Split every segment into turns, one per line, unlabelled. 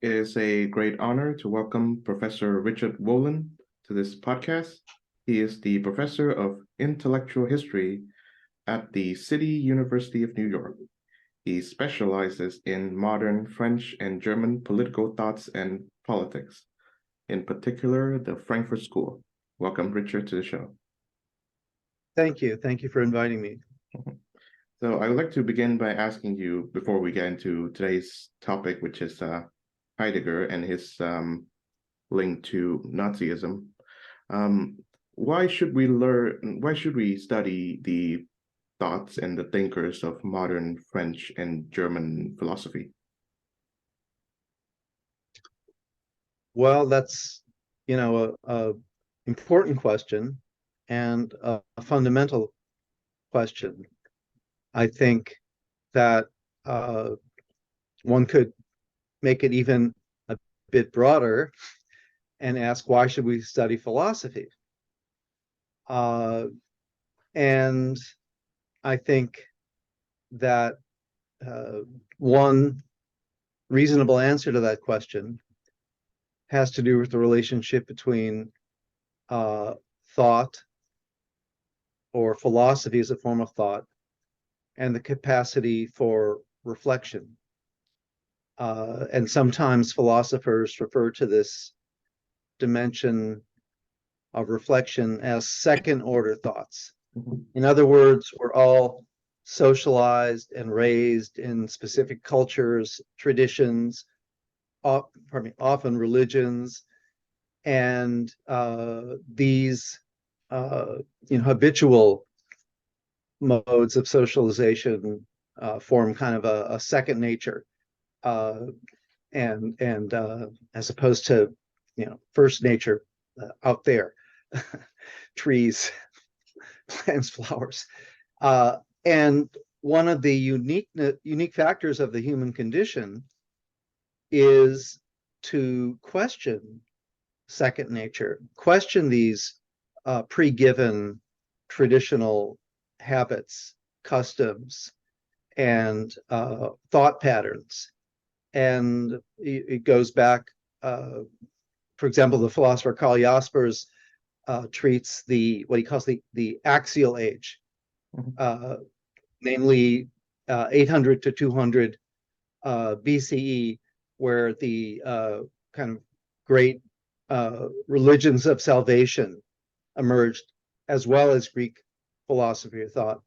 It is a great honor to welcome Professor Richard Wolin to this podcast. He is the Professor of Intellectual History at the City University of New York. He specializes in modern French and German political thoughts and politics, in particular, the Frankfurt School. Welcome, Richard, to the show.
Thank you. Thank you for inviting me.
So I would like to begin by asking you, before we get into today's topic, which is Heidegger and his link to Nazism. Why should we study the thoughts and the thinkers of modern French and German philosophy?
Well, that's, a important question and a fundamental question. I think that one could make it even a bit broader and ask, why should we study philosophy? And I think that one reasonable answer to that question has to do with the relationship between thought or philosophy as a form of thought and the capacity for reflection. And sometimes philosophers refer to this dimension of reflection as second order thoughts. In other words, we're all socialized and raised in specific cultures, traditions, often religions, and these habitual modes of socialization form kind of a second nature, and as opposed to first nature out there, trees, plants, flowers, and one of the unique factors of the human condition is to question second nature, question these pre-given traditional habits, customs, and thought patterns. And it goes back, for example, the philosopher Karl Jaspers treats what he calls the axial age, namely 800 to 200 BCE, where the kind of great religions of salvation emerged, as well as Greek philosophy of thought.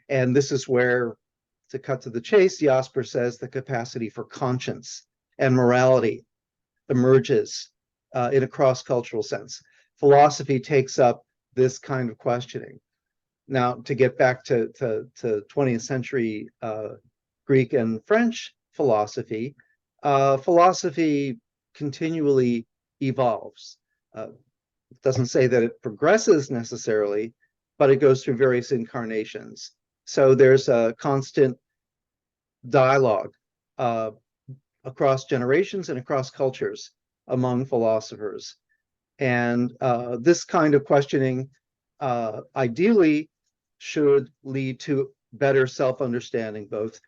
And this is where, to cut to the chase, Jasper says the capacity for conscience and morality emerges in a cross-cultural sense. Philosophy takes up this kind of questioning. Now, to get back to 20th century Greek and French philosophy, philosophy continually evolves. It doesn't say that it progresses necessarily, but it goes through various incarnations. So there's a constant dialogue across generations and across cultures among philosophers. And this kind of questioning ideally should lead to better self-understanding, both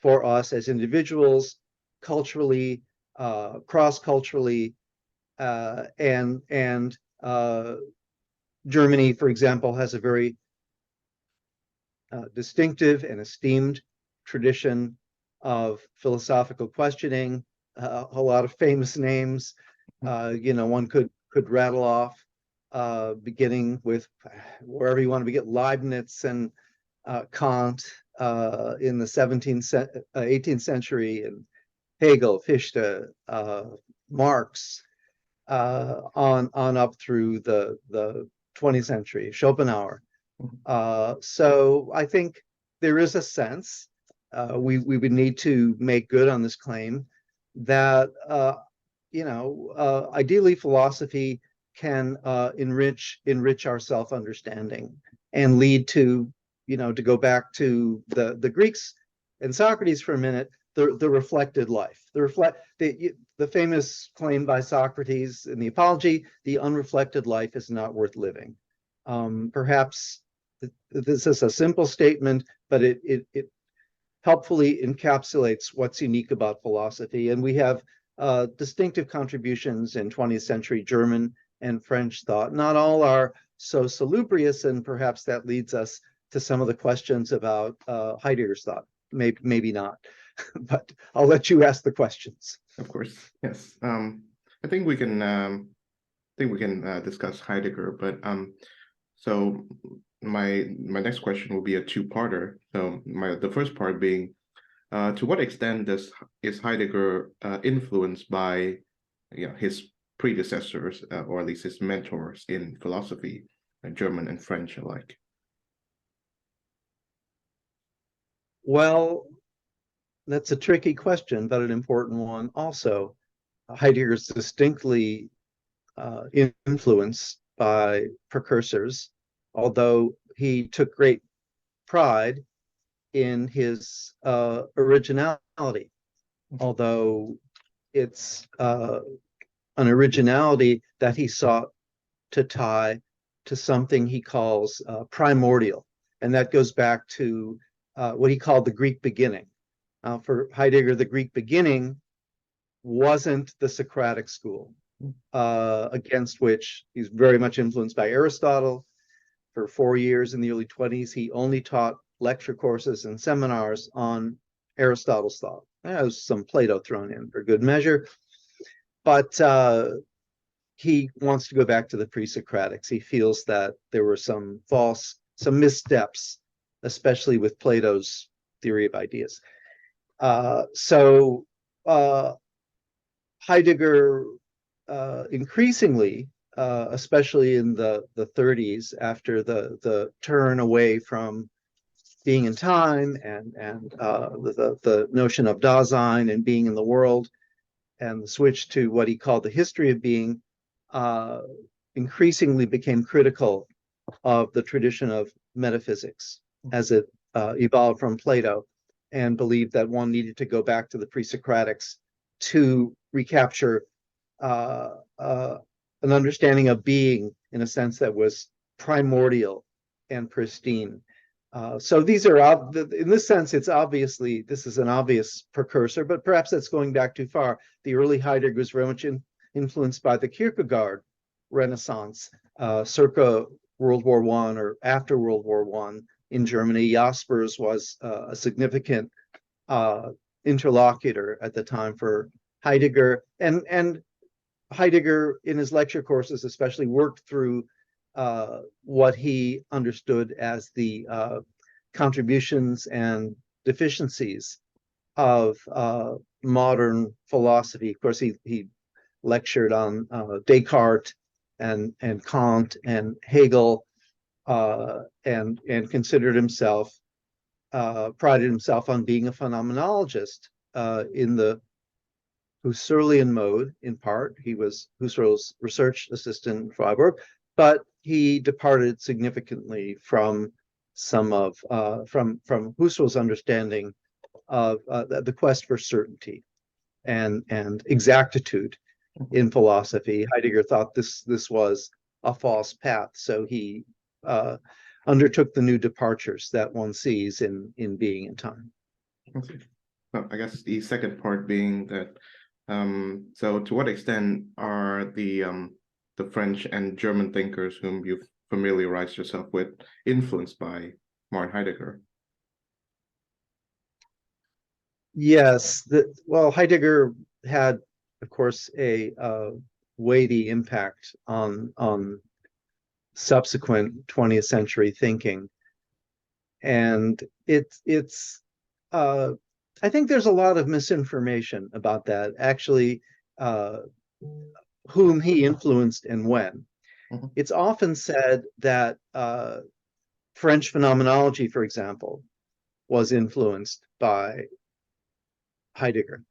for us as individuals, culturally, cross-culturally, and Germany, for example, has a very distinctive and esteemed tradition of philosophical questioning. A lot of famous names, one could rattle off, beginning with wherever you want to begin, Leibniz and Kant in the 18th century, and Hegel, Fichte, Marx, on up through the 20th century, Schopenhauer. So I think there is a sense, we would need to make good on this claim, that ideally philosophy can enrich our self-understanding and lead to, to go back to the Greeks and Socrates for a minute, the reflected life, the famous claim by Socrates in the Apology: the unreflected life is not worth living. Perhaps this is a simple statement, but it helpfully encapsulates what's unique about philosophy. And we have distinctive contributions in 20th century German and French thought. Not all are so salubrious, and perhaps that leads us to some of the questions about Heidegger's thought. Maybe not, but I'll let you ask the questions.
Of course, yes. I think we can discuss Heidegger, but so my next question will be a two-parter. So the first part being, to what extent is Heidegger influenced by his predecessors, or at least his mentors in philosophy, German and French alike?
Well, that's a tricky question, but an important one also. Heidegger is distinctly influenced by precursors, although he took great pride in his originality, although it's an originality that he sought to tie to something he calls primordial. And that goes back to what he called the Greek beginning. For Heidegger, the Greek beginning wasn't the Socratic school, against which he's very much influenced by Aristotle. For 4 years in the early 20s, he only taught lecture courses and seminars on Aristotle's thought. There's some Plato thrown in for good measure, but he wants to go back to the pre-Socratics. He feels that there were some missteps, especially with Plato's theory of ideas. So Heidegger increasingly, especially in the 30s, after the turn away from being in time and the notion of Dasein and being in the world, and the switch to what he called the history of being, increasingly became critical of the tradition of metaphysics as it evolved from Plato, and believed that one needed to go back to the pre-Socratics to recapture an understanding of being in a sense that was primordial and pristine. So these are, in this sense, this is an obvious precursor, but perhaps that's going back too far. The early Heidegger was very much influenced by the Kierkegaard Renaissance, circa World War I or after World War I in Germany. Jaspers was a significant interlocutor at the time for Heidegger, and Heidegger in his lecture courses especially worked through what he understood as the contributions and deficiencies of modern philosophy. Of course, he lectured on Descartes and Kant and Hegel, and considered himself, prided himself on being a phenomenologist in the Husserlian mode. In part, he was Husserl's research assistant in Freiburg, but he departed significantly from some of from Husserl's understanding of the quest for certainty and exactitude in philosophy. Heidegger thought this was a false path, so he undertook the new departures that one sees in being and time.
Okay. Well, I guess the second part being that, so to what extent are the French and German thinkers whom you've familiarized yourself with influenced by Martin Heidegger?
Yes, well, Heidegger had, of course, a weighty impact on subsequent 20th century thinking, and it's I think there's a lot of misinformation about that, actually, whom he influenced and when. Mm-hmm. It's often said that French phenomenology, for example, was influenced by Heidegger.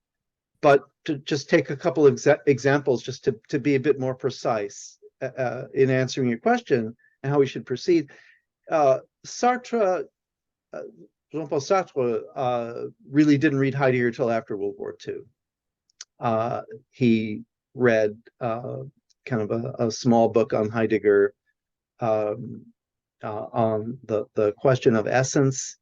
But to just take a couple of examples, just to be a bit more precise in answering your question and how we should proceed, Sartre, Jean-Paul Sartre, really didn't read Heidegger till after World War II. He read kind of a small book on Heidegger on the question of essence,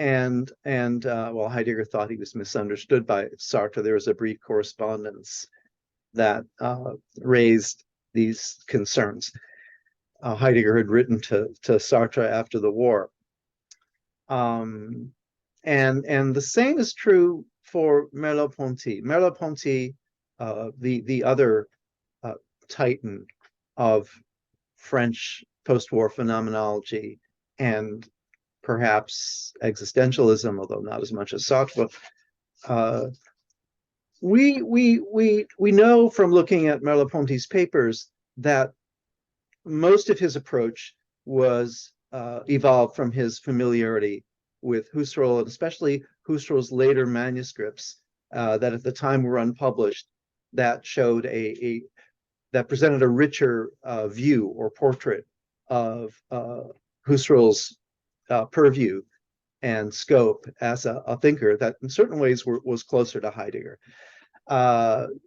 Well, Heidegger thought he was misunderstood by Sartre. There was a brief correspondence that raised these concerns. Heidegger had written to Sartre after the war. And the same is true for Merleau-Ponty. Merleau-Ponty, the other titan of French post-war phenomenology and perhaps existentialism, although not as much as Sartre. We know from looking at Merleau-Ponty's papers that most of his approach was evolved from his familiarity with Husserl, and especially Husserl's later manuscripts that at the time were unpublished, that showed that presented a richer view or portrait of Husserl's purview and scope as a thinker that in certain ways was closer to Heidegger,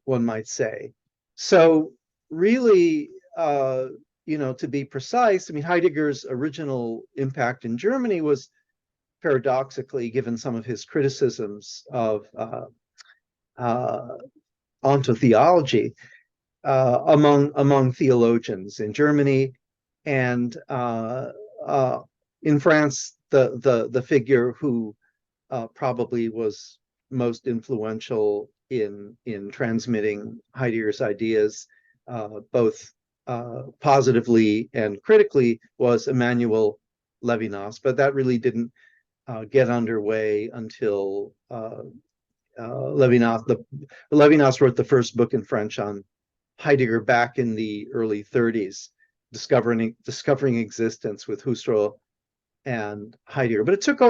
one might say. So really, to be precise, I mean, Heidegger's original impact in Germany was paradoxically, given some of his criticisms of ontotheology among theologians in Germany, and in France, the figure who probably was most influential in transmitting Heidegger's ideas, both positively and critically, was Emmanuel Levinas, but that really didn't get underway until Levinas. Levinas wrote the first book in French on Heidegger back in the early 30s, discovering existence with Husserl and Heidegger. But it took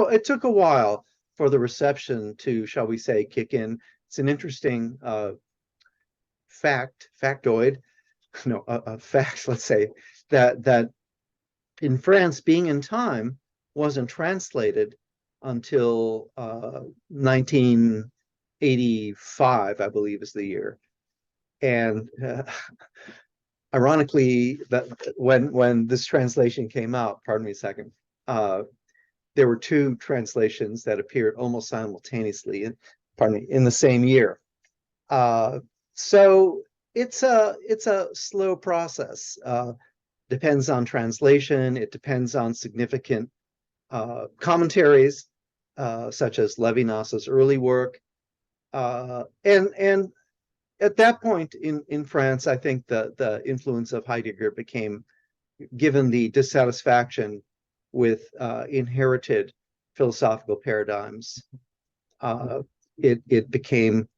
a while for the reception to, shall we say, kick in. It's an interesting factoid, a fact, let's say, that in France, Being in Time wasn't translated until 1985, I believe is the year. And ironically, that when this translation came out, pardon me a second, there were two translations that appeared almost simultaneously, in the same year. So it's a slow process. Depends on translation. It depends on significant commentaries, such as Levinas's early work, and at that point in France, I think the influence of Heidegger became, given the dissatisfaction with inherited philosophical paradigms, it became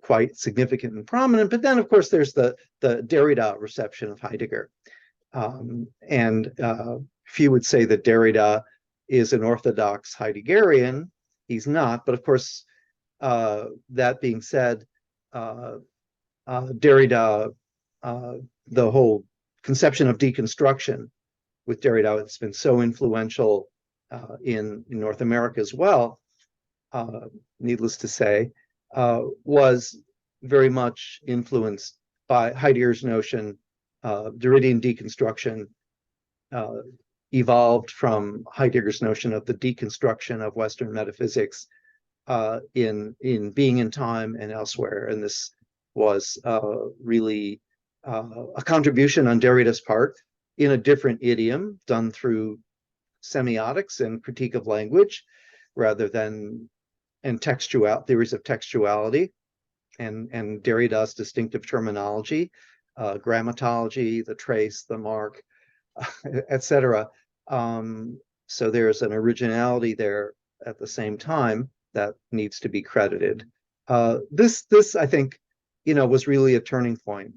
quite significant and prominent. But then, of course, there's the Derrida reception of Heidegger, and few would say that Derrida is an orthodox Heideggerian. He's not, but of course, that being said, Derrida, the whole conception of deconstruction with Derrida, it's been so influential in North America as well, needless to say, was very much influenced by Heidegger's notion. Derridian deconstruction evolved from Heidegger's notion of the deconstruction of Western metaphysics in Being in Time and elsewhere. And this was really a contribution on Derrida's part in a different idiom, done through semiotics and critique of language, rather than theories of textuality and Derrida's distinctive terminology, grammatology, the trace, the mark, etc. So there's an originality there at the same time that needs to be credited. This I think, was really a turning point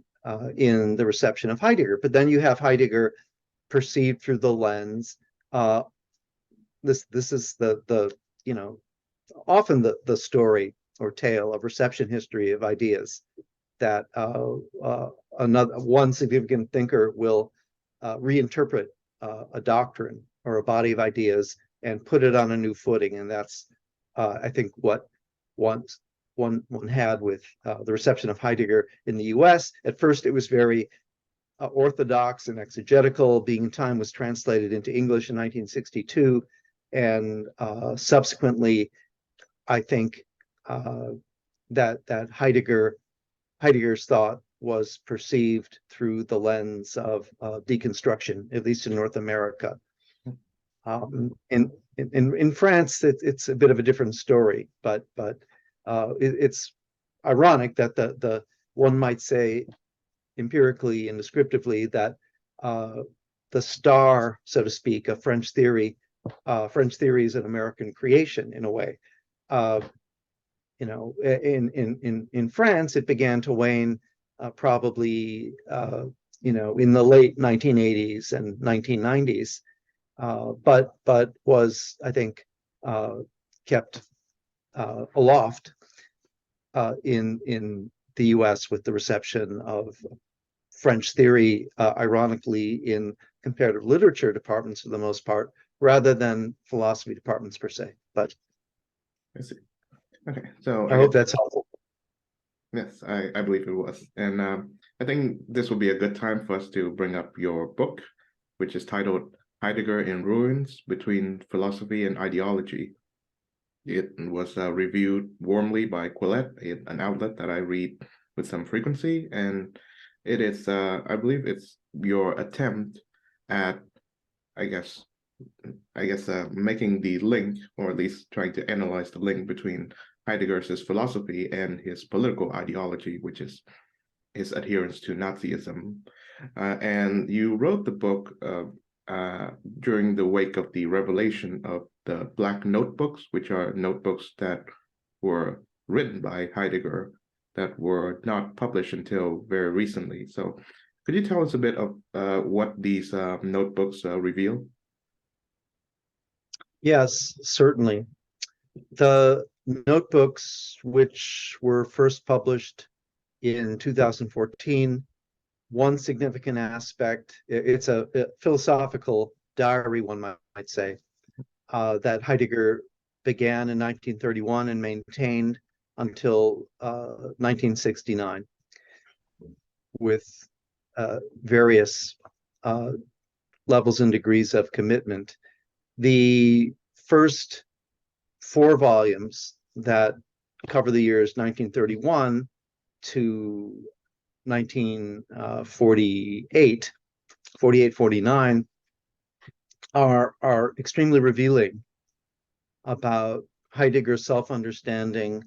in the reception of Heidegger. But then you have Heidegger perceived through the lens. This is the often the story or tale of reception history of ideas, that one significant thinker will reinterpret a doctrine or a body of ideas and put it on a new footing, and that's I think what one had with the reception of Heidegger in the U.S. At first, it was very orthodox and exegetical. Being in Time was translated into English in 1962. And subsequently, I think that Heidegger's thought was perceived through the lens of deconstruction, at least in North America. In France, it's a bit of a different story, but it's ironic that the one might say empirically and descriptively that the star, so to speak, of French theory is an American creation in a way. In France, it began to wane probably in the late 1980s and 1990s, but was, I think, kept aloft in the U.S. with the reception of French theory, ironically, in comparative literature departments for the most part, rather than philosophy departments per se. But
I see. Okay, so
I hope that's helpful.
Yes, I believe it was. And I think this will be a good time for us to bring up your book, which is titled Heidegger in Ruins Between Philosophy and Ideology. It was reviewed warmly by Quillette, an outlet that I read with some frequency. And it is, I believe it's your attempt at, I guess, making the link, or at least trying to analyze the link between Heidegger's philosophy and his political ideology, which is his adherence to Nazism. And you wrote the book during the wake of the revelation of the Black Notebooks, which are notebooks that were written by Heidegger that were not published until very recently. So could you tell us a bit of what these notebooks reveal?
Yes, certainly. The notebooks, which were first published in 2014, one significant aspect, it's a philosophical diary, one might say, that Heidegger began in 1931 and maintained until 1969 with various levels and degrees of commitment. The first 4 volumes that cover the years 1931 to 1948, 49 are extremely revealing about Heidegger's self-understanding,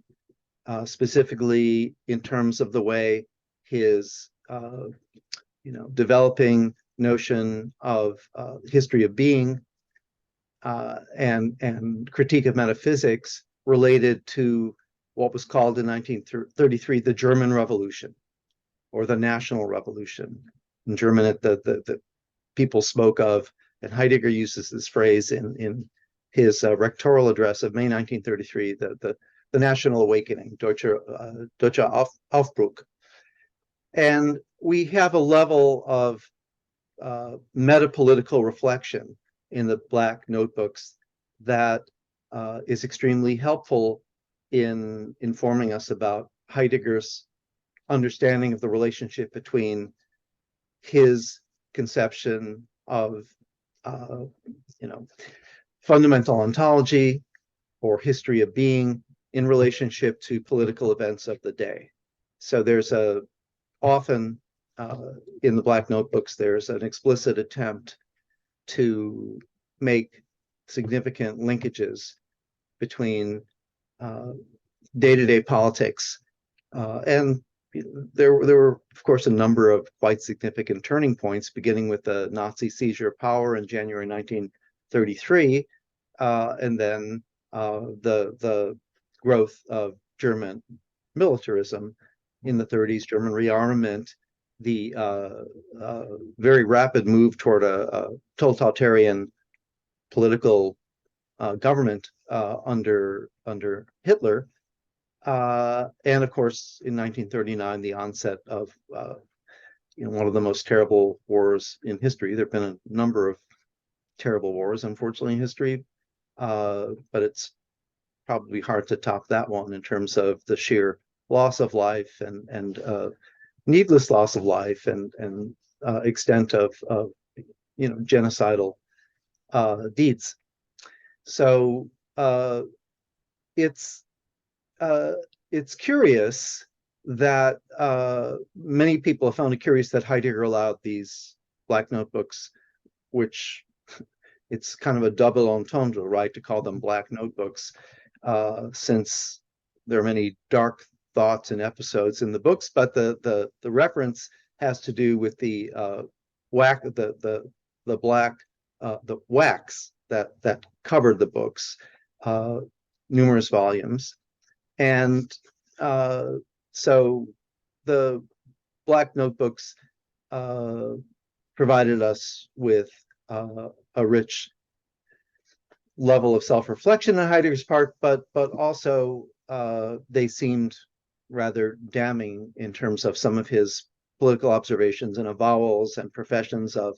specifically in terms of the way his developing notion of history of being and critique of metaphysics related to what was called in 1933 the German Revolution, or the National Revolution. In German, the people spoke of, and Heidegger uses this phrase in his rectoral address of May 1933, the National Awakening, Deutsche Aufbruch. And we have a level of metapolitical reflection in the Black Notebooks that is extremely helpful in informing us about Heidegger's understanding of the relationship between his conception of fundamental ontology or history of being in relationship to political events of the day. So there's often in the Black Notebooks, there's an explicit attempt to make significant linkages between day-to-day politics and there were, of course, a number of quite significant turning points, beginning with the Nazi seizure of power in January 1933, and then the growth of German militarism in the 30s, German rearmament, the very rapid move toward a totalitarian political government under Hitler, and of course, in 1939, the onset of one of the most terrible wars in history. There have been a number of terrible wars, unfortunately, in history, but it's probably hard to top that one in terms of the sheer loss of life and needless loss of life and extent of genocidal deeds. So it's uh, it's curious that many people have found it curious that Heidegger allowed these black notebooks, which it's kind of a double entendre, right, to call them black notebooks, since there are many dark thoughts and episodes in the books, but the reference has to do with the the black the wax that covered the books, uh, numerous volumes, and so the black notebooks uh, provided us with a rich level of self-reflection on Heidegger's part, but also they seemed rather damning in terms of some of his political observations and avowals and professions of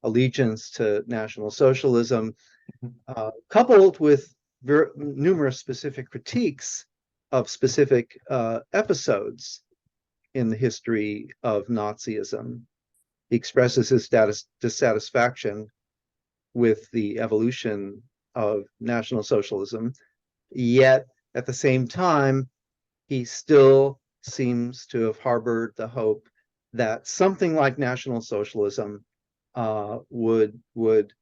allegiance to National Socialism, coupled with numerous specific critiques of specific episodes in the history of Nazism. He expresses his dissatisfaction with the evolution of National Socialism, yet at the same time, he still seems to have harbored the hope that something like National Socialism would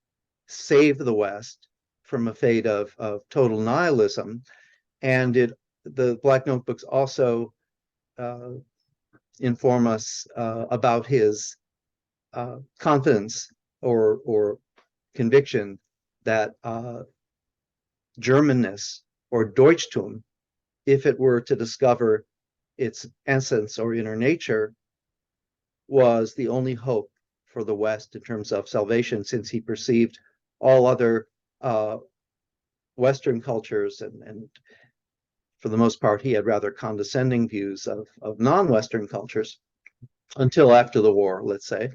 save the West from a fate of total nihilism. And the Black Notebooks also inform us about his confidence or conviction that Germanness or Deutschtum, if it were to discover its essence or inner nature, was the only hope for the West in terms of salvation, since he perceived all other Western cultures, and for the most part, he had rather condescending views of non-Western cultures until after the war, let's say,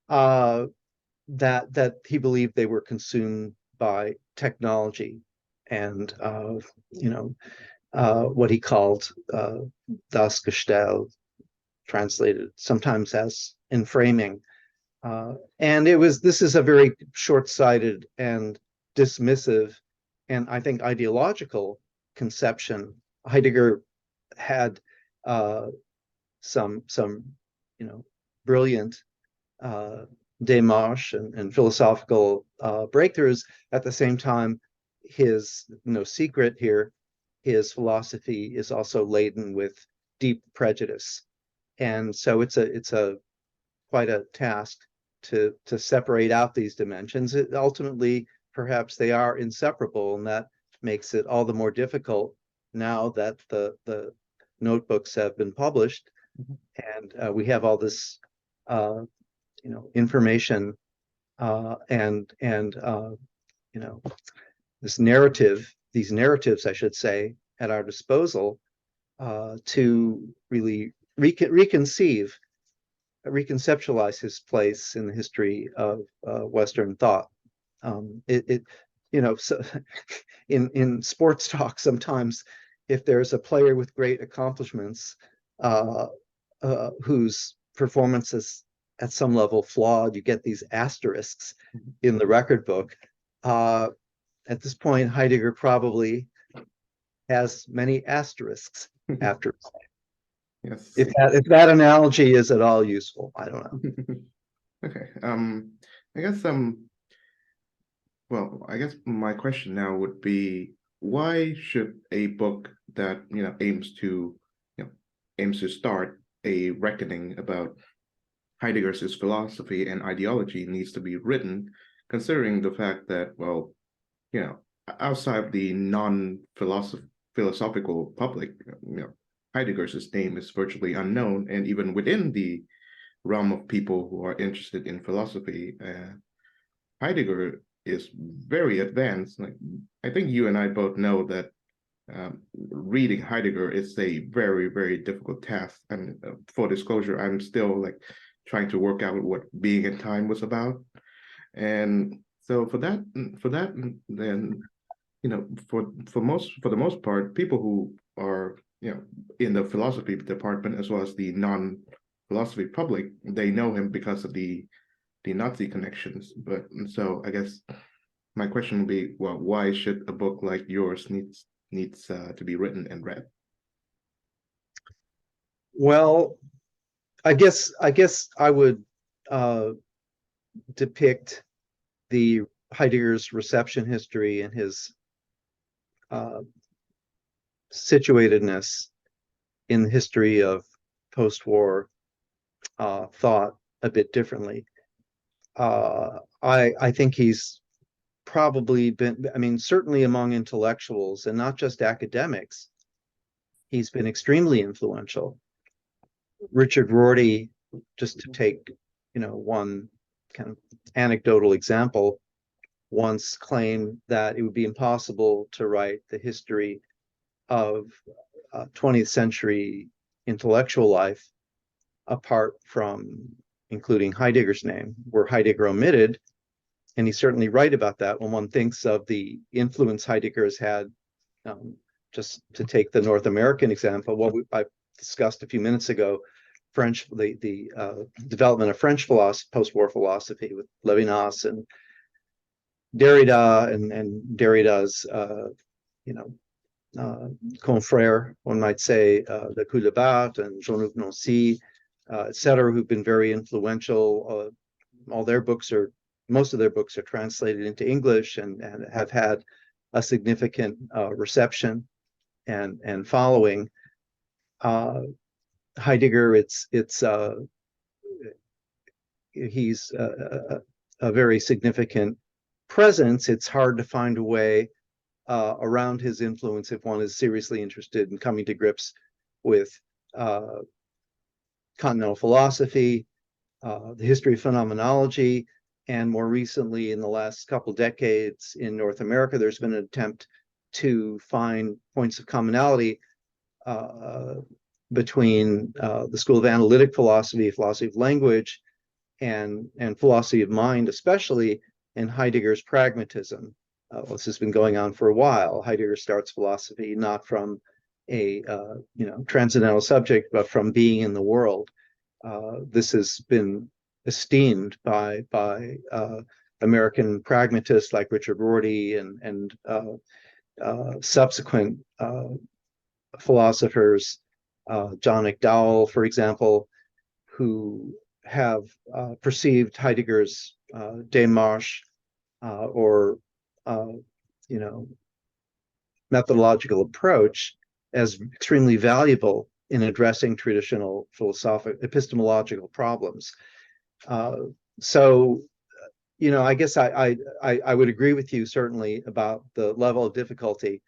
that he believed they were consumed by technology and what he called das Gestell, translated sometimes as enframing. And this is a very short-sighted and dismissive and I think ideological conception. Heidegger had some brilliant démarche and philosophical breakthroughs. At the same time, his no secret here, his philosophy is also laden with deep prejudice, and so it's a quite a task to separate out these dimensions. Ultimately, perhaps they are inseparable, and that makes it all the more difficult now that the notebooks have been published, and we have all this information and this narrative, these narratives, I should say, at our disposal to really reconceptualize his place in the history of Western thought. So in sports talk, sometimes if there's a player with great accomplishments whose performance is at some level flawed, you get these asterisks in the record book. At this point, Heidegger probably has many asterisks after.
Yes.
If that analogy is at all useful, I don't know.
Okay. I guess well, I guess my question now would be, why should a book that aims to start a reckoning about Heidegger's philosophy and ideology needs to be written, considering the fact that, well, outside the non-philosophical public, Heidegger's name is virtually unknown, and even within the realm of people who are interested in philosophy, Heidegger is very advanced. Like, I think you and I both know that reading Heidegger is a very, very difficult task. And for disclosure, I'm still like trying to work out what Being in Time was about. And so for that, then for the most part, people who are in the philosophy department as well as the non-philosophy public, they know him because of the Nazi connections. But so I guess my question would be, well, why should a book like yours needs to be written and read?
Well, I guess I would depict the Heidegger's reception history and his uh, situatedness in the history of post-war thought a bit differently. I think he's probably been, I mean, certainly among intellectuals and not just academics, he's been extremely influential. Richard Rorty, just to take, one kind of anecdotal example, once claimed that it would be impossible to write the history of 20th century intellectual life apart from including Heidegger's name, were Heidegger omitted. And he's certainly right about that when one thinks of the influence Heidegger has had. Just to take the North American example, I discussed a few minutes ago, the development of French philosophy, post-war philosophy with Levinas and Derrida and Derrida's, confrère, one might say, the Coulebat and Jean-Luc Nancy, et cetera, who've been very influential. Most of their books are translated into English and have had a significant reception and following. Heidegger, he's a very significant presence. It's hard to find a way around his influence if one is seriously interested in coming to grips with continental philosophy, the history of phenomenology, and more recently, in the last couple decades in North America, there's been an attempt to find points of commonality between the school of analytic philosophy, philosophy of language, and philosophy of mind, especially in Heidegger's pragmatism. This has been going on for a while. Heidegger starts philosophy not from a transcendental subject, but from being in the world. This has been esteemed by American pragmatists like Richard Rorty and subsequent philosophers, John McDowell, for example, who have perceived Heidegger's démarche or methodological approach as extremely valuable in addressing traditional philosophic epistemological problems. So, I guess I would agree with you certainly about the level of difficulty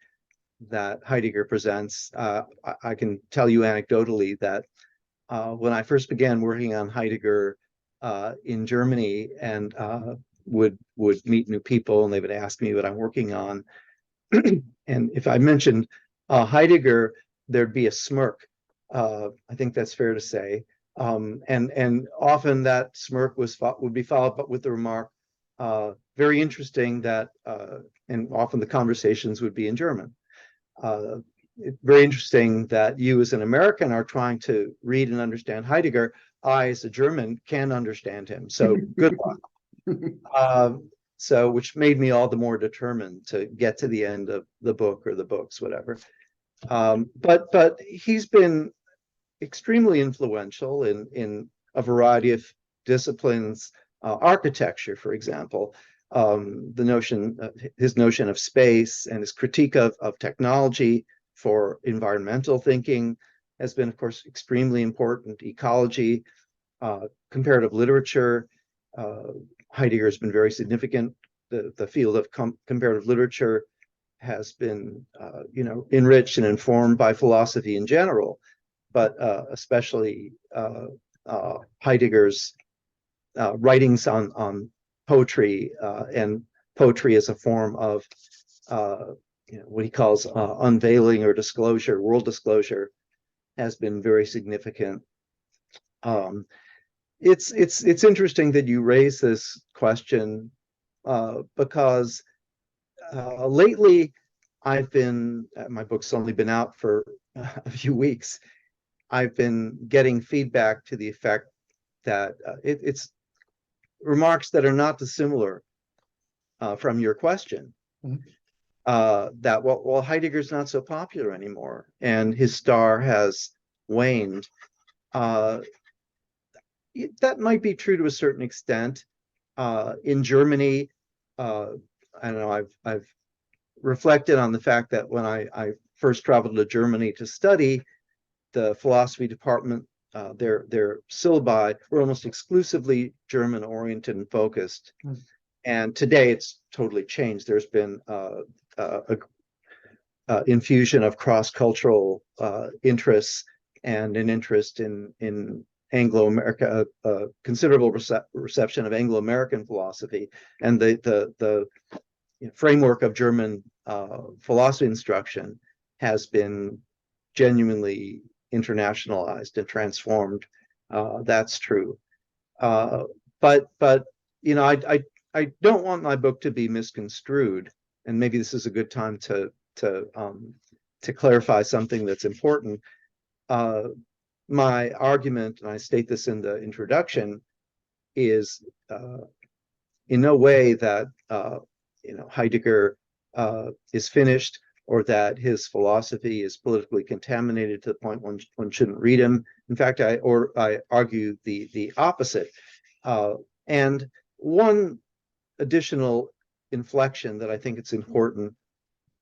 that Heidegger presents. I can tell you anecdotally that when I first began working on Heidegger in Germany and would meet new people and they would ask me what I'm working on, and if I mentioned Heidegger, there'd be a smirk. I think that's fair to say. And often that smirk would be followed with the remark, very interesting that, and often the conversations would be in German. Very interesting that you as an American are trying to read and understand Heidegger. I, as a German, can understand him. So good luck. So, which made me all the more determined to get to the end of the book or the books, whatever. But he's been extremely influential in a variety of disciplines, architecture, for example, his notion of space and his critique of technology for environmental thinking has been, of course, extremely important. Ecology, comparative literature. Heidegger has been very significant. The field of comparative literature has been, enriched and informed by philosophy in general, but especially Heidegger's writings on poetry and poetry as a form of what he calls unveiling or disclosure, world disclosure, has been very significant. It's interesting that you raise this question because lately I've been, my book's only been out for a few weeks. I've been getting feedback to the effect that it's remarks that are not dissimilar from your question.
Mhm.
That well, Heidegger's not so popular anymore, and his star has waned. That might be true to a certain extent. In Germany, I don't know. I've reflected on the fact that when I first traveled to Germany to study, the philosophy department, their syllabi were almost exclusively German oriented and focused.
Mm.
And today it's totally changed. There's been a infusion of cross-cultural interests and an interest in Anglo-America, considerable reception of Anglo-American philosophy, and the framework of German philosophy instruction has been genuinely internationalized and transformed. That's true. But I don't want my book to be misconstrued, and maybe this is a good time to clarify something that's important. My argument, and I state this in the introduction, is in no way that Heidegger is finished, or that his philosophy is politically contaminated to the point one shouldn't read him. In fact, I argue the opposite. And one additional inflection that I think it's important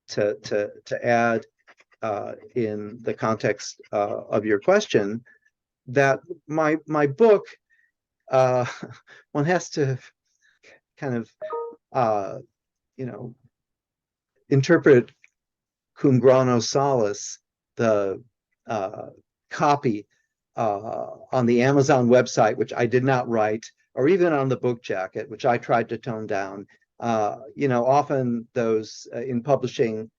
to add in the context of your question, that my book, one has to kind of interpret cum grano salis, the copy on the Amazon website, which I did not write, or even on the book jacket, which I tried to tone down. Often those in publishing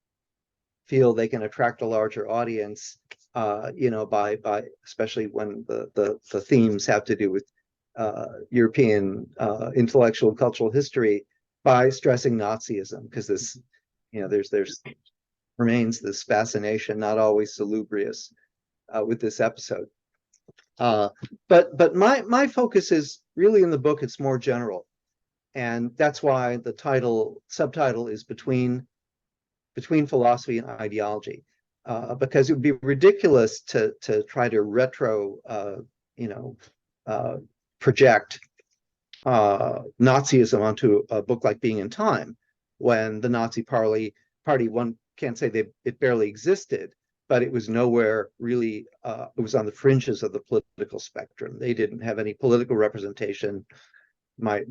feel they can attract a larger audience, by especially when the themes have to do with European intellectual and cultural history, by stressing Nazism, because this, there's remains this fascination, not always salubrious, with this episode. But my focus is really in the book. It's more general, and that's why the subtitle is between philosophy and ideology, because it would be ridiculous to try to project Nazism onto a book like Being in Time, when the Nazi party, one can't say it barely existed, but it was nowhere really, it was on the fringes of the political spectrum. They didn't have any political representation. My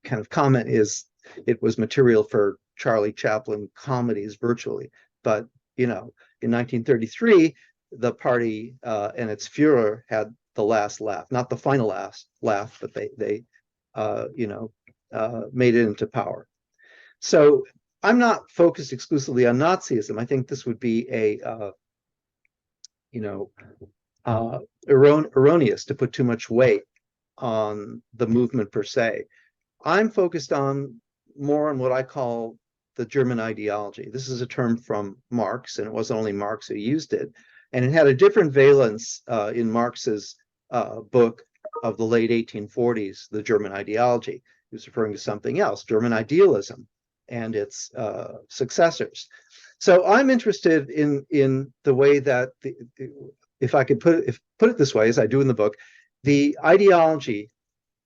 kind of comment is, it was material for Charlie Chaplin comedies virtually. But in 1933, the party and its Führer had the last laugh, not the final laugh, but they made it into power. So I'm not focused exclusively on Nazism. I think this would be erroneous to put too much weight on the movement per se. I'm focused more on what I call the German ideology. This is a term from Marx, and it wasn't only Marx who used it. And it had a different valence in Marx's book of the late 1840s, The German Ideology. He was referring to something else, German idealism and its successors. So I'm interested in the way that, if I could put it this way, as I do in the book, the ideology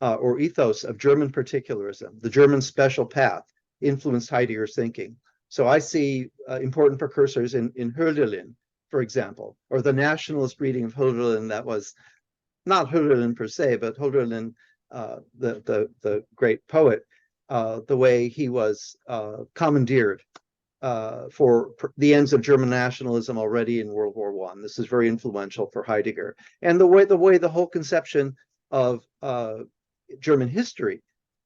or ethos of German particularism, the German special path, influenced Heidegger's thinking. So I see important precursors in Hölderlin, for example, or the nationalist reading of Hölderlin that was not Hölderlin per se, but Hölderlin, the great poet, the way he was commandeered for the ends of German nationalism already in World War I. This is very influential for Heidegger, and the way the whole conception of German history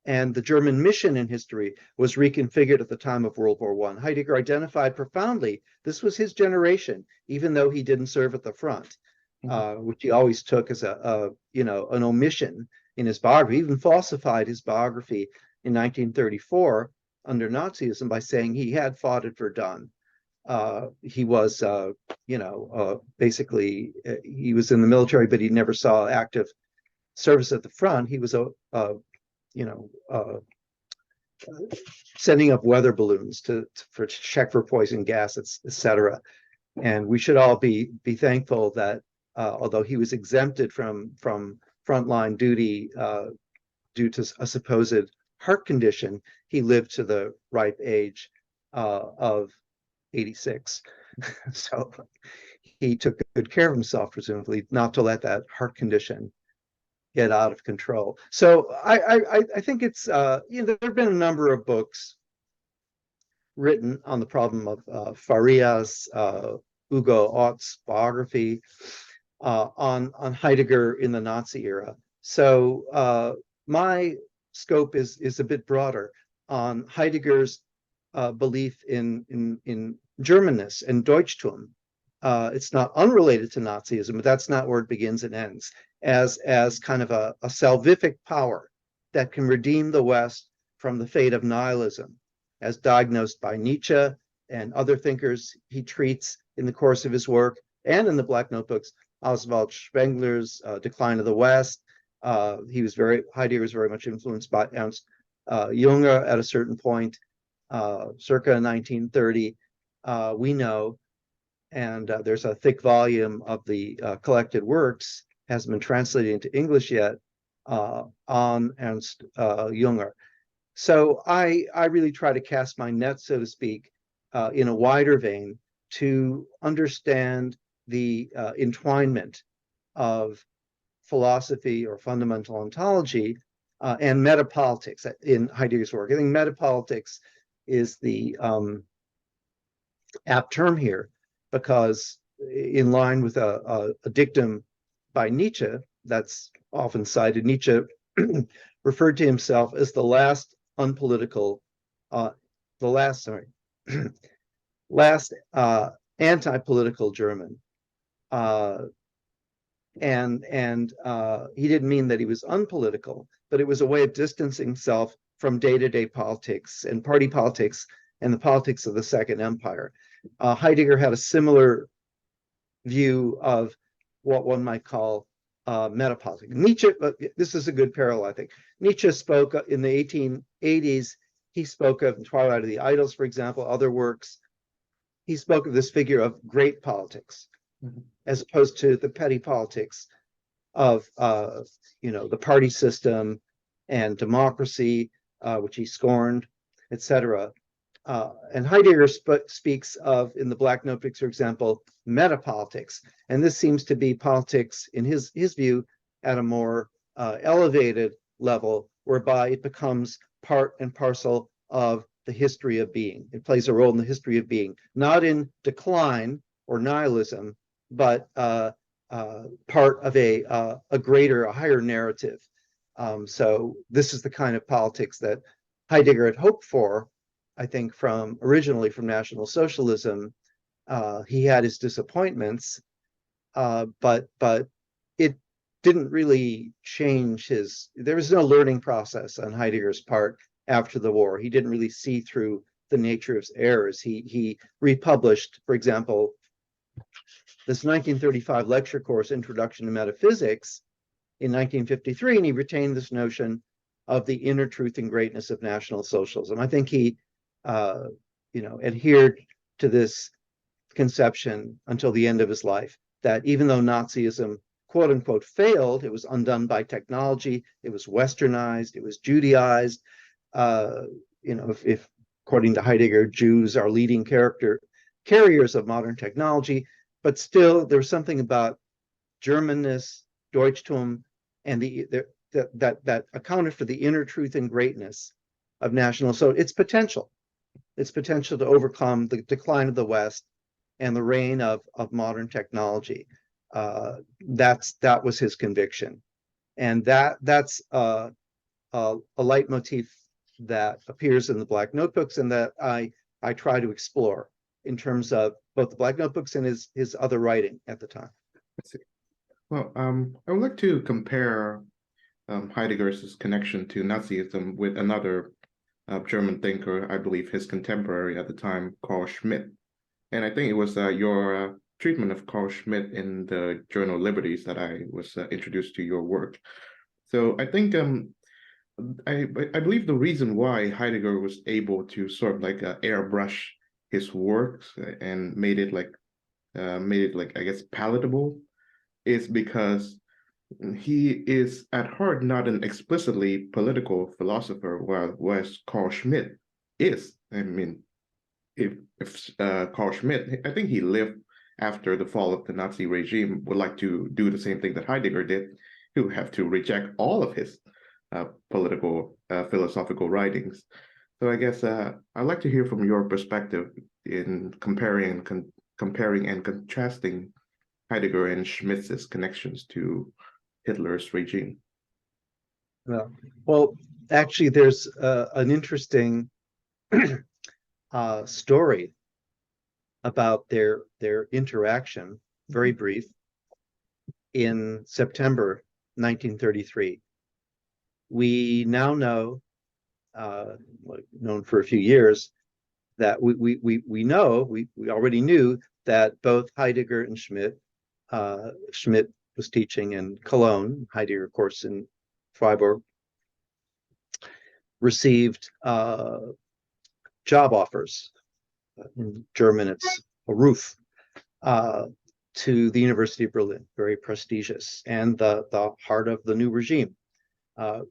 and the German mission in history was reconfigured at the time of World War I. Heidegger identified profoundly this was his generation, even though he didn't serve at the front, which he always took as an omission in his biography. He even falsified his biography in 1934 under Nazism by saying he had fought at Verdun. He was, basically, he was in the military, but he never saw active service at the front. He was sending up weather balloons to check for poison gas, etc. And we should all be thankful that although he was exempted from frontline duty due to a supposed heart condition, he lived to the ripe age of 86. So he took good care of himself, presumably, not to let that heart condition get out of control. So I think it's there have been a number of books written on the problem of Farias, Hugo Ott's biography on Heidegger in the Nazi era. So my scope is a bit broader on Heidegger's belief in Germanness and Deutschtum. It's not unrelated to Nazism, but that's not where it begins and ends. As kind of a salvific power that can redeem the West from the fate of nihilism, as diagnosed by Nietzsche and other thinkers he treats in the course of his work, and in the Black Notebooks, Oswald Spengler's Decline of the West. Heidegger was very much influenced by Ernst Junger at a certain point, circa 1930. We know, and there's a thick volume of the collected works, hasn't been translated into English yet, on Ernst Junger. So I really try to cast my net, so to speak, in a wider vein to understand the entwinement of philosophy or fundamental ontology and metapolitics in Heidegger's work. I think metapolitics is the apt term here, because in line with a dictum by Nietzsche that's often cited, Nietzsche referred to himself as the last unpolitical, last anti-political German. And he didn't mean that he was unpolitical, but it was a way of distancing himself from day-to-day politics and party politics and the politics of the Second Empire. Heidegger had a similar view of what one might call metapolitics. Nietzsche, this is a good parallel, I think. Nietzsche spoke in the 1880s, he spoke of Twilight of the Idols, for example, other works. He spoke of this figure of great politics, as opposed to the petty politics of the party system and democracy, which he scorned, etc. And Heidegger speaks of, in the Black Notebooks, for example, metapolitics. And this seems to be politics, in his view, at a more elevated level, whereby it becomes part and parcel of the history of being. It plays a role in the history of being, not in decline or nihilism, but part of a greater, a higher narrative. So this is the kind of politics that Heidegger had hoped for, I think, originally from National Socialism. He had his disappointments, but it didn't really change there was no learning process on Heidegger's part after the war. He didn't really see through the nature of his errors. He republished, for example, this 1935 lecture course, Introduction to Metaphysics, in 1953, and he retained this notion of the inner truth and greatness of National Socialism. I think he adhered to this conception until the end of his life, that even though Nazism, quote unquote, failed, it was undone by technology, it was westernized, it was Judaized. If according to Heidegger, Jews are leading carriers of modern technology, but still there's something about Germanness, Deutschtum, and that accounted for the inner truth and greatness of national. So its potential to overcome the decline of the West and the reign of modern technology. That was his conviction, and that's a leitmotif that appears in the Black Notebooks, and that I try to explore in terms of both the Black Notebooks and his other writing at the time.
Well, I would like to compare Heidegger's connection to Nazism with another German thinker, I believe his contemporary at the time, Carl Schmitt. And I think it was your treatment of Carl Schmitt in the journal Liberties that I was introduced to your work. So I think I believe the reason why Heidegger was able to sort of like airbrush his works and made it like I guess palatable is because he is at heart not an explicitly political philosopher, whereas Carl Schmitt is. I mean, if Carl Schmitt, I think he lived after the fall of the Nazi regime, would like to do the same thing that Heidegger did, he would have to reject all of his political philosophical writings. So I guess I'd like to hear from your perspective in comparing and contrasting Heidegger and Schmitt's connections to Hitler's regime.
Well, actually, there's an interesting story about their interaction, very brief, in September 1933. We now know, known for a few years, that we already knew that both Heidegger and Schmitt, Schmitt was teaching in Cologne, Heidegger, of course, in Freiburg, received job offers. In German, it's a roof, to the University of Berlin, very prestigious, and the heart of the new regime.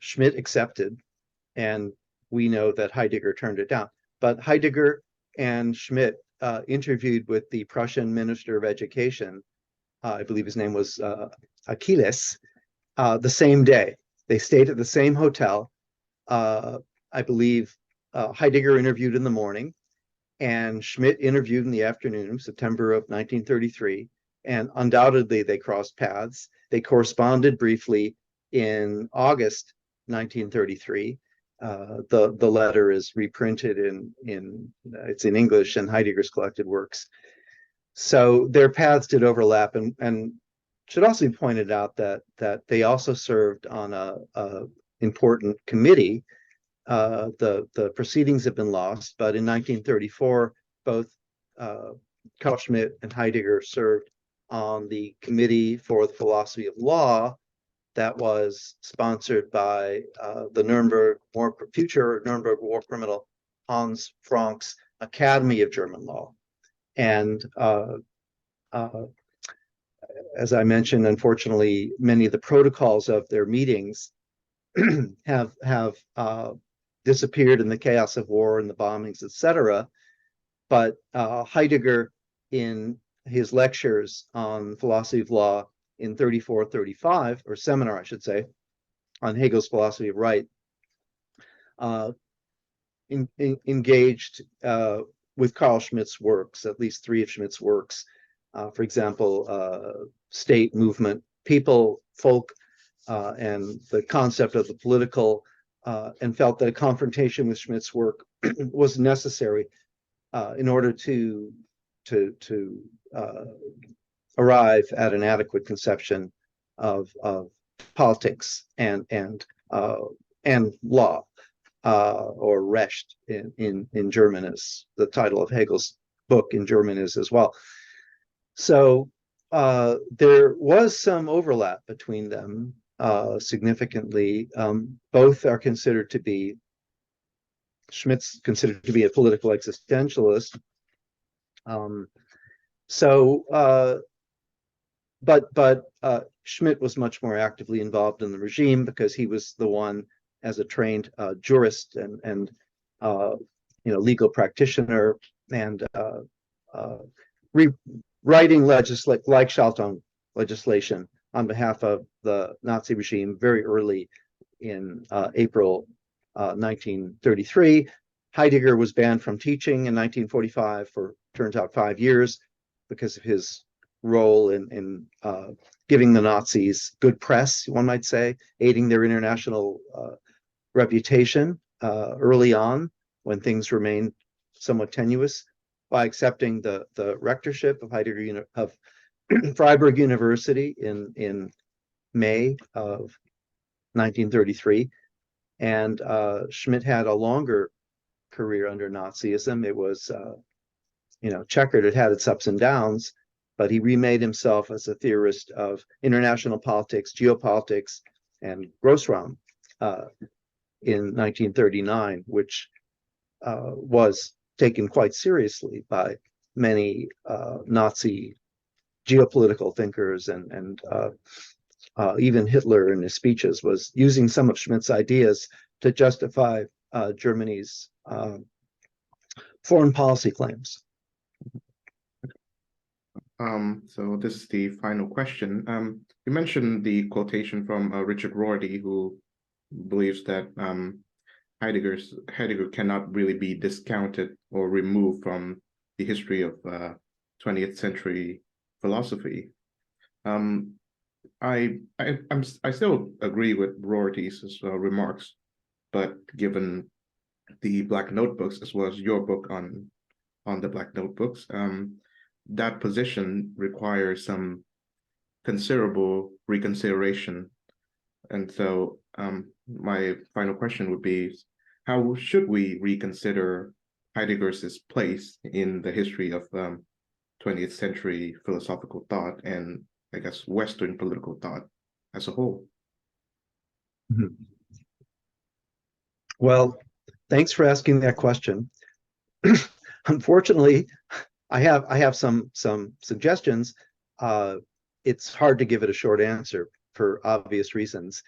Schmitt accepted, and we know that Heidegger turned it down. But Heidegger and Schmitt interviewed with the Prussian Minister of Education, I believe his name was Achilles, the same day. They stayed at the same hotel. I believe Heidegger interviewed in the morning, and Schmitt interviewed in the afternoon, September of 1933, and undoubtedly they crossed paths. They corresponded briefly in August 1933. The letter is reprinted it's in English and Heidegger's collected works. So their paths did overlap, and should also be pointed out that they also served on a important committee. The proceedings have been lost, but in 1934, both Carl Schmitt and Heidegger served on the Committee for the Philosophy of Law that was sponsored by the future Nuremberg war criminal Hans Frank's Academy of German Law. And as I mentioned, unfortunately, many of the protocols of their meetings have disappeared in the chaos of war and the bombings, etc. But Heidegger, in his lectures on philosophy of law in 34-35, or seminar, I should say, on Hegel's philosophy of right, engaged with Carl Schmitt's works, at least three of Schmitt's works. For example, state, movement, people, folk, and the concept of the political, and felt that a confrontation with Schmitt's work was necessary in order to arrive at an adequate conception of politics and law, or Recht in German, is the title of Hegel's book in German is as well. So there was some overlap between them, significantly. Both are considered to be, Schmitt's considered to be a political existentialist. But Schmitt was much more actively involved in the regime because he was the one, as a trained jurist and legal practitioner, and writing Gleichschaltung legislation on behalf of the Nazi regime very early in April 1933. Heidegger was banned from teaching in 1945 for, turns out, 5 years because of his role in giving the Nazis good press, one might say, aiding their international reputation early on when things remained somewhat tenuous, by accepting the rectorship of Freiburg University in May of 1933. And Schmitt had a longer career under Nazism. It was, checkered. It had its ups and downs, but he remade himself as a theorist of international politics, geopolitics, and Grossraum in 1939, which was taken quite seriously by many Nazi geopolitical thinkers, and even Hitler in his speeches was using some of Schmidt's ideas to justify Germany's foreign policy claims.
So this is the final question. You mentioned the quotation from Richard Rorty, who believes that Heidegger cannot really be discounted or removed from the history of 20th century philosophy. I still agree with Rorty's remarks, but given the Black Notebooks as well as your book on the Black Notebooks, that position requires some considerable reconsideration. And so my final question would be, how should we reconsider Heidegger's place in the history of 20th century philosophical thought and, I guess, Western political thought as a whole?
Mm-hmm. Well, thanks for asking that question. Unfortunately, I have some suggestions. It's hard to give it a short answer for obvious reasons.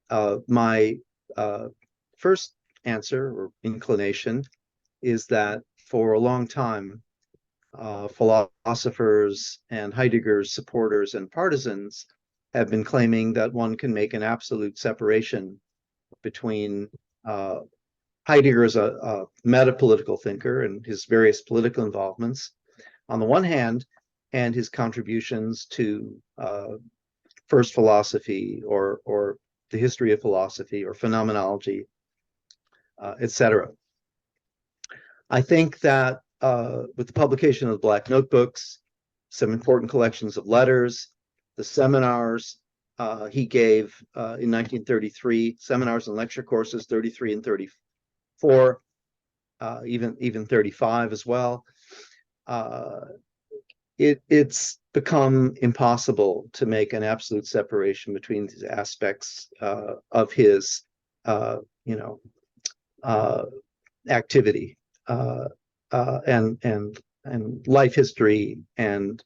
My first answer or inclination is that for a long time, philosophers and Heidegger's supporters and partisans have been claiming that one can make an absolute separation between Heidegger as a metapolitical thinker and his various political involvements on the one hand, and his contributions to first philosophy or the history of philosophy or phenomenology, etc. I think that with the publication of the Black Notebooks, some important collections of letters, the seminars he gave in 1933, seminars and lecture courses 33 and 34, even 35 as well. It's become impossible to make an absolute separation between these aspects of his, activity and life history and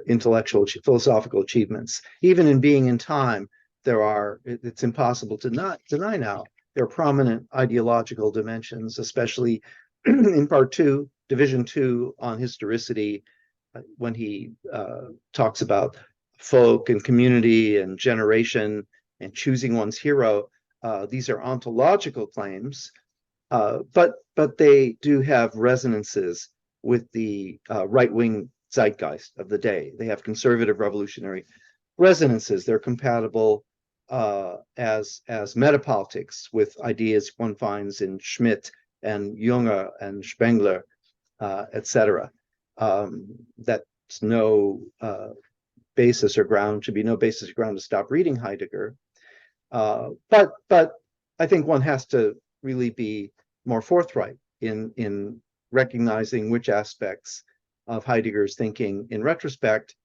intellectual, philosophical achievements. Even in Being in Time, it's impossible to not deny now, there are prominent ideological dimensions, especially in part 2, division 2 on historicity, when he talks about folk and community and generation and choosing one's hero. These are ontological claims, but they do have resonances with the right-wing zeitgeist of the day. They have conservative revolutionary resonances. They're compatible as metapolitics with ideas one finds in Schmidt and Junger and Spengler, etc. That's no basis or ground, should be no basis or ground to stop reading Heidegger. But I think one has to really be more forthright in recognizing which aspects of Heidegger's thinking in retrospect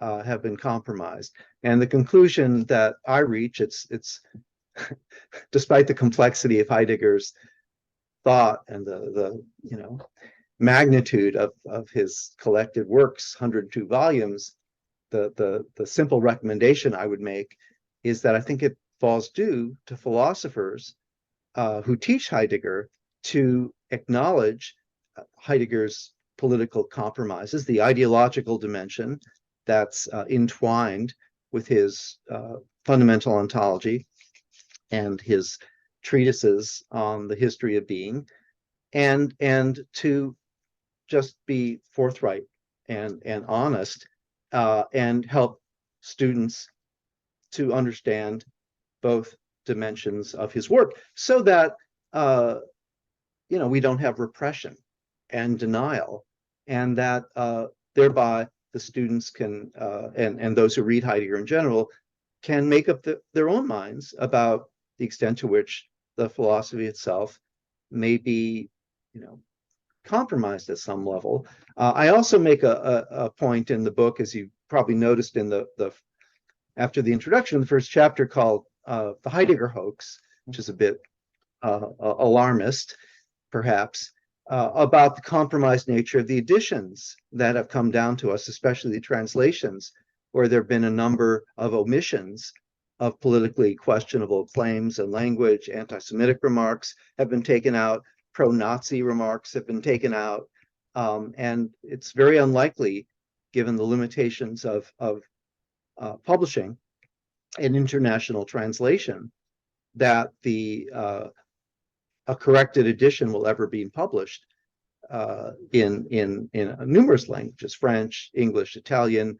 have been compromised. And the conclusion that I reach, it's despite the complexity of Heidegger's thought and the magnitude of his collected works, 102 volumes, the simple recommendation I would make is that I think it falls due to philosophers who teach Heidegger to acknowledge Heidegger's political compromises, the ideological dimension that's entwined with his fundamental ontology and his treatises on the history of being, and to just be forthright and honest and help students to understand both dimensions of his work, so that we don't have repression and denial, and that thereby the students can and those who read Heidegger in general can make up their own minds about the extent to which the philosophy itself may be compromised at some level. I also make a point in the book, as you probably noticed in the after the introduction, the first chapter, called the Heidegger hoax, which is a bit alarmist, perhaps, about the compromised nature of the editions that have come down to us, especially the translations, where there have been a number of omissions of politically questionable claims and language. Anti-Semitic remarks have been taken out, pro-Nazi remarks have been taken out, and it's very unlikely, given the limitations of publishing an international translation, that a corrected edition will ever be published in numerous languages: French, English, Italian,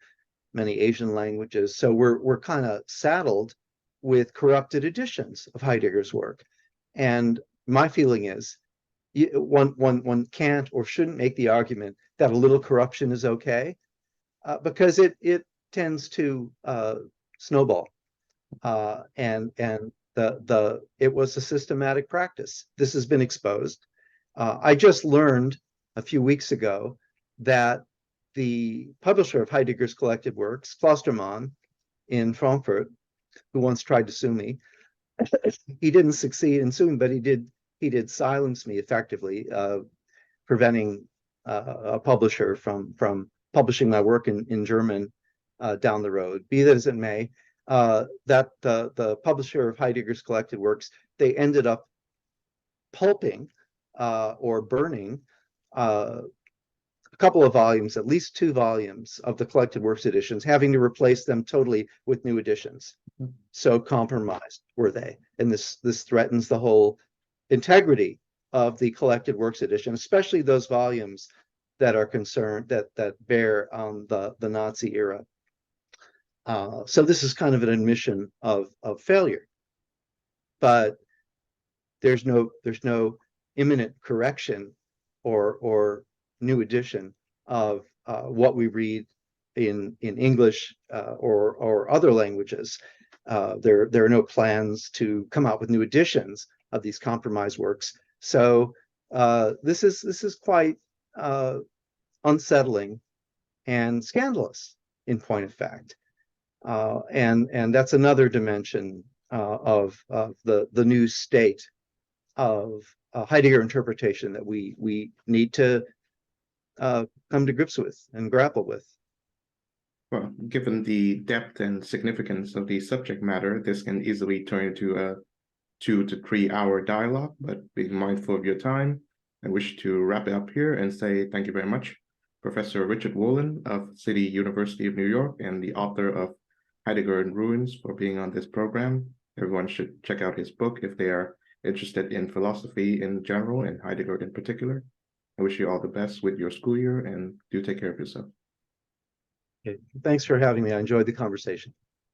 many Asian languages. So we're kind of saddled with corrupted editions of Heidegger's work. And my feeling is one can't or shouldn't make the argument that a little corruption is okay, because it tends to snowball. And it was a systematic practice. This has been exposed. I just learned a few weeks ago that the publisher of Heidegger's collected works, Klostermann in Frankfurt, who once tried to sue me, he didn't succeed in suing, but he did silence me effectively, preventing a publisher from publishing my work in German down the road. Be that as it may, that the publisher of Heidegger's collected works, they ended up pulping or burning a couple of volumes, at least 2 volumes of the collected works editions, having to replace them totally with new editions. So compromised were they, and this threatens the whole integrity of the collected works edition, especially those volumes that are concerned that bear on the Nazi era. So this is kind of an admission of failure, but there's no imminent correction or new edition of what we read in English or other languages. There are no plans to come out with new editions of these compromised works. So this is quite unsettling and scandalous, in point of fact. And that's another dimension of the new state of Heidegger interpretation that we need to come to grips with and grapple with.
Well, given the depth and significance of the subject matter, this can easily turn into a 2 to 3 hour dialogue, but being mindful of your time, I wish to wrap it up here and say thank you very much, Professor Richard Wolin of City University of New York and the author of Heidegger in Ruins, for being on this program. Everyone should check out his book if they are interested in philosophy in general and Heidegger in particular. I wish you all the best with your school year, and do take care of yourself.
Okay. Thanks for having me. I enjoyed the conversation.